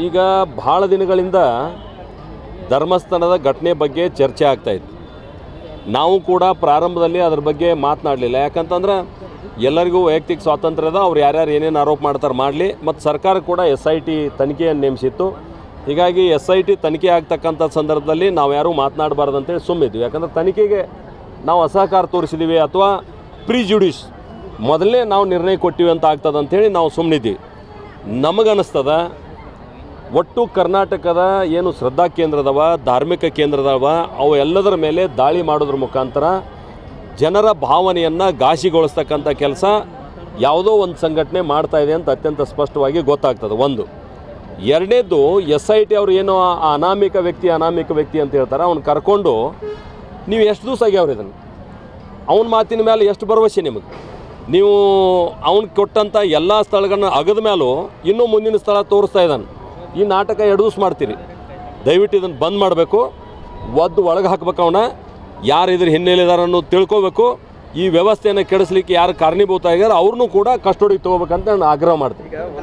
ಈಗ ಭಾಳ ದಿನಗಳಿಂದ ಧರ್ಮಸ್ಥಳದ ಘಟನೆ ಬಗ್ಗೆ ಚರ್ಚೆ ಆಗ್ತಾಯಿತ್ತು. ನಾವು ಕೂಡ ಪ್ರಾರಂಭದಲ್ಲಿ ಅದ್ರ ಬಗ್ಗೆ ಮಾತನಾಡಲಿಲ್ಲ. ಯಾಕಂತಂದ್ರೆ ಎಲ್ಲರಿಗೂ ವೈಯಕ್ತಿಕ ಸ್ವಾತಂತ್ರ್ಯ ಅದ, ಅವ್ರು ಯಾರ್ಯಾರು ಏನೇನು ಆರೋಪ ಮಾಡ್ತಾರೆ ಮಾಡಲಿ. ಮತ್ತು ಸರ್ಕಾರ ಕೂಡ SIT ತನಿಖೆಯನ್ನು ನೇಮಿಸಿತ್ತು. ಹೀಗಾಗಿ SIT ತನಿಖೆ ಆಗ್ತಕ್ಕಂಥ ಸಂದರ್ಭದಲ್ಲಿ ನಾವು ಯಾರೂ ಮಾತನಾಡಬಾರ್ದು ಅಂತೇಳಿ ಸುಮ್ಮಿದ್ವಿ. ಯಾಕಂದ್ರೆ ತನಿಖೆಗೆ ನಾವು ಅಸಹಕಾರ ತೋರಿಸಿದ್ದೀವಿ ಅಥವಾ ಪ್ರಿಜುಡಿಸ್ ಮೊದಲೇ ನಾವು ನಿರ್ಣಯ ಕೊಟ್ಟಿವಿ ಅಂತ ಆಗ್ತದೆ ಅಂಥೇಳಿ ನಾವು ಸುಮ್ಮನಿದ್ದೀವಿ. ನಮಗನ್ನಿಸ್ತದ ಒಟ್ಟು ಕರ್ನಾಟಕದ ಏನು ಶ್ರದ್ಧಾ ಕೇಂದ್ರದವ, ಧಾರ್ಮಿಕ ಕೇಂದ್ರದವ, ಅವು ಎಲ್ಲದರ ಮೇಲೆ ದಾಳಿ ಮಾಡೋದ್ರ ಮುಖಾಂತರ ಜನರ ಭಾವನೆಯನ್ನು ಘಾಸಿಗೊಳಿಸ್ತಕ್ಕಂಥ ಕೆಲಸ ಯಾವುದೋ ಒಂದು ಸಂಘಟನೆ ಮಾಡ್ತಾಯಿದೆ ಅಂತ ಅತ್ಯಂತ ಸ್ಪಷ್ಟವಾಗಿ ಗೊತ್ತಾಗ್ತದೆ. ಒಂದು. ಎರಡನೇದು SIT ಅವರು ಏನೋ ಅನಾಮಿಕ ವ್ಯಕ್ತಿ ಅಂತ ಹೇಳ್ತಾರೆ. ಅವ್ನು ಕರ್ಕೊಂಡು ನೀವು ಎಷ್ಟು ದಿವಸ ಆಗ್ಯಾವ್ರಿ ಇದನ್ನು, ಅವನ ಮಾತಿನ ಮೇಲೆ ಎಷ್ಟು ಭರವಸೆ ನಿಮಗೆ? ನೀವು ಅವ್ನು ಕೊಟ್ಟಂಥ ಎಲ್ಲ ಸ್ಥಳಗಳನ್ನ ಅಗದ ಮೇಲೂ ಇನ್ನೂ ಮುಂದಿನ ಸ್ಥಳ ತೋರಿಸ್ತಾ ಇದ್ದಾನೆ. ಈ ನಾಟಕ 2 ದಿವಸ ಮಾಡ್ತೀರಿ. ದಯವಿಟ್ಟು ಇದನ್ನು ಬಂದ್ ಮಾಡಬೇಕು. ಒಳಗೆ ಹಾಕ್ಬೇಕು. ಅವನ ಯಾರು ಇದ್ರ ಹಿನ್ನೆಲೆದಾರ ಅನ್ನೋದು ತಿಳ್ಕೊಬೇಕು. ಈ ವ್ಯವಸ್ಥೆಯನ್ನು ಕೆಡಿಸ್ಲಿಕ್ಕೆ ಯಾರು ಕಾರಣೀಭೂತ ಆಗ್ಯಾರ ಅವ್ರನ್ನೂ ಕೂಡ ಕಸ್ಟಡಿಗೆ ತೊಗೋಬೇಕಂತ ನಾನು ಆಗ್ರಹ ಮಾಡ್ತೀನಿ.